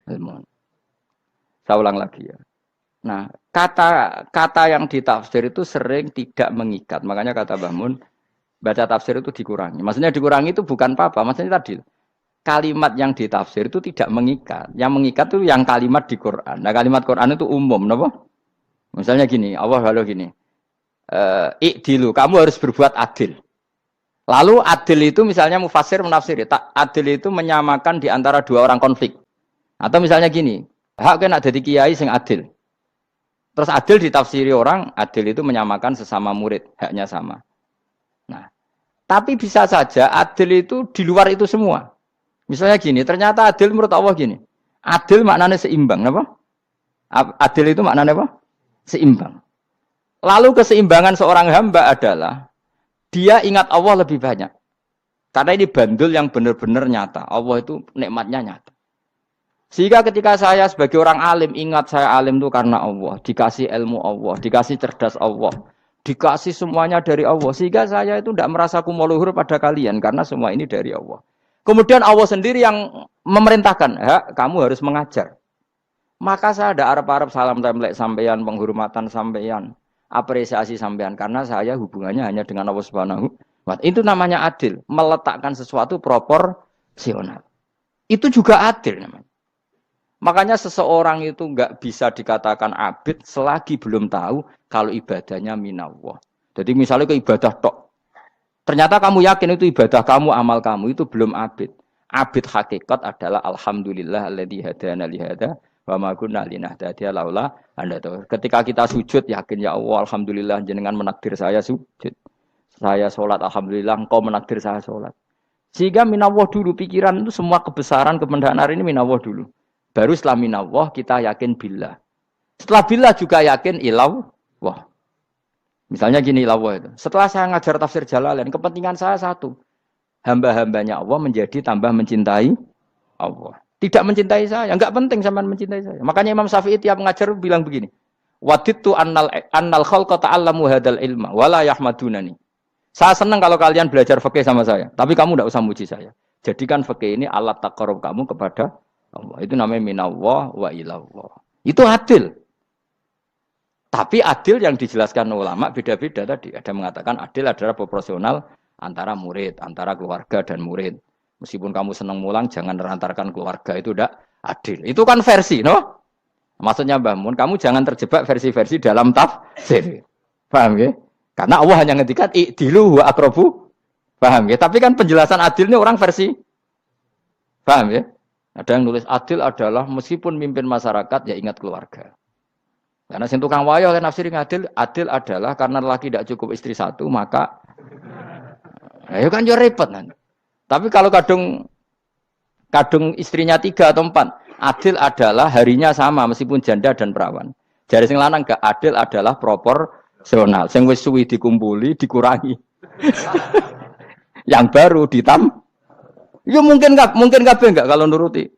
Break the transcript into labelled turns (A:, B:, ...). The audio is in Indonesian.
A: ilmu. Saya ulang lagi ya. Nah, kata yang ditafsir itu sering tidak mengikat. Makanya kata Mbah Mun, baca tafsir itu dikurangi. Maksudnya dikurangi itu bukan apa-apa. Maksudnya tadi kalimat yang ditafsir itu tidak mengikat. Yang mengikat itu yang kalimat di Quran. Nah, kalimat Quran itu umum, napa? Misalnya gini, Allah lalu gini. Ikdilu, kamu harus berbuat adil. Lalu adil itu misalnya mufassir menafsiri, tak adil itu menyamakan di antara dua orang konflik. Atau misalnya gini, hak kan ada di kiai sing adil. Terus adil ditafsiri orang, adil itu menyamakan sesama murid, haknya sama. Nah, tapi bisa saja adil itu di luar itu semua. Misalnya gini, ternyata adil menurut Allah gini. Adil maknanya seimbang, apa? Adil itu maknanya apa? Seimbang. Lalu keseimbangan seorang hamba adalah dia ingat Allah lebih banyak. Karena ini bandul yang benar-benar nyata. Allah itu nikmatnya nyata. Sehingga ketika saya sebagai orang alim ingat saya alim itu karena Allah, dikasih ilmu Allah, dikasih cerdas Allah, dikasih semuanya dari Allah. Sehingga saya itu tidak merasa kumuluhur pada kalian karena semua ini dari Allah. Kemudian Allah sendiri yang memerintahkan, kamu harus mengajar. Maka saya ada arep-arep salam templek sampeyan, penghormatan sampeyan, apresiasi sampeyan karena saya hubungannya hanya dengan Allah Subhanahu wa Ta'ala. Itu namanya adil, meletakkan sesuatu proporsional. Itu juga adil namanya. Makanya seseorang itu enggak bisa dikatakan abid selagi belum tahu kalau ibadahnya minallah. Jadi misalnya ke ibadah tok. Ternyata kamu yakin itu ibadah kamu, amal kamu itu belum abid. Abid hakikat adalah alhamdulillah alladzi hadana li hada wa ma kunna linahtadiya laula anda tahu. Ketika kita sujud yakin ya Allah alhamdulillah jenengan menakdir saya sujud. Saya sholat alhamdulillah engkau menakdir saya sholat. Sehingga minallah dulu pikiran itu semua kebesaran kemendahan ini minallah dulu. Baru setelah minallah kita yakin billah. Setelah billah juga yakin ilallah. Misalnya gini ilallah itu. Setelah saya ngajar tafsir Jalalain, kepentingan saya satu. Hamba-hambanya Allah menjadi tambah mencintai Allah. Tidak mencintai saya, enggak penting sampean mencintai saya. Makanya Imam Syafi'i tiap ngajar bilang begini. Wadittu annal khalqa ta'allamu hadzal ilma wala yahmadunani. Saya senang kalau kalian belajar fikih sama saya, tapi kamu enggak usah muji saya. Jadikan fikih ini alat taqarrub kamu kepada Allah. Itu namanya minallah wa ilallah. Itu adil. Tapi adil yang dijelaskan ulama beda-beda tadi. Ada mengatakan adil adalah proporsional antara murid, antara keluarga dan murid. Meskipun kamu senang mulang, jangan merantarkan keluarga. Itu tidak adil. Itu kan versi, no? Maksudnya Mbah Mun, kamu jangan terjebak versi-versi dalam tafsir. Paham ya? Karena Allah hanya ngendikan i'dilu wa aqrabu. Paham ya? Tapi kan penjelasan adil ini orang versi. Paham ya? Ada yang nulis adil adalah meskipun mimpin masyarakat ya ingat keluarga. Karena sing tukang wayo kan nafsir adil adalah karena laki tidak cukup istri satu maka ya kan yo repot nanti. Tapi kalau kadung istrinya 3 atau 4, adil adalah harinya sama meskipun janda dan perawan. Jari sing lanang gak adil adalah proporsional. Sing wis suwi dikumpuli dikurangi. Yang baru ya mungkin kabeh enggak kalau nuruti.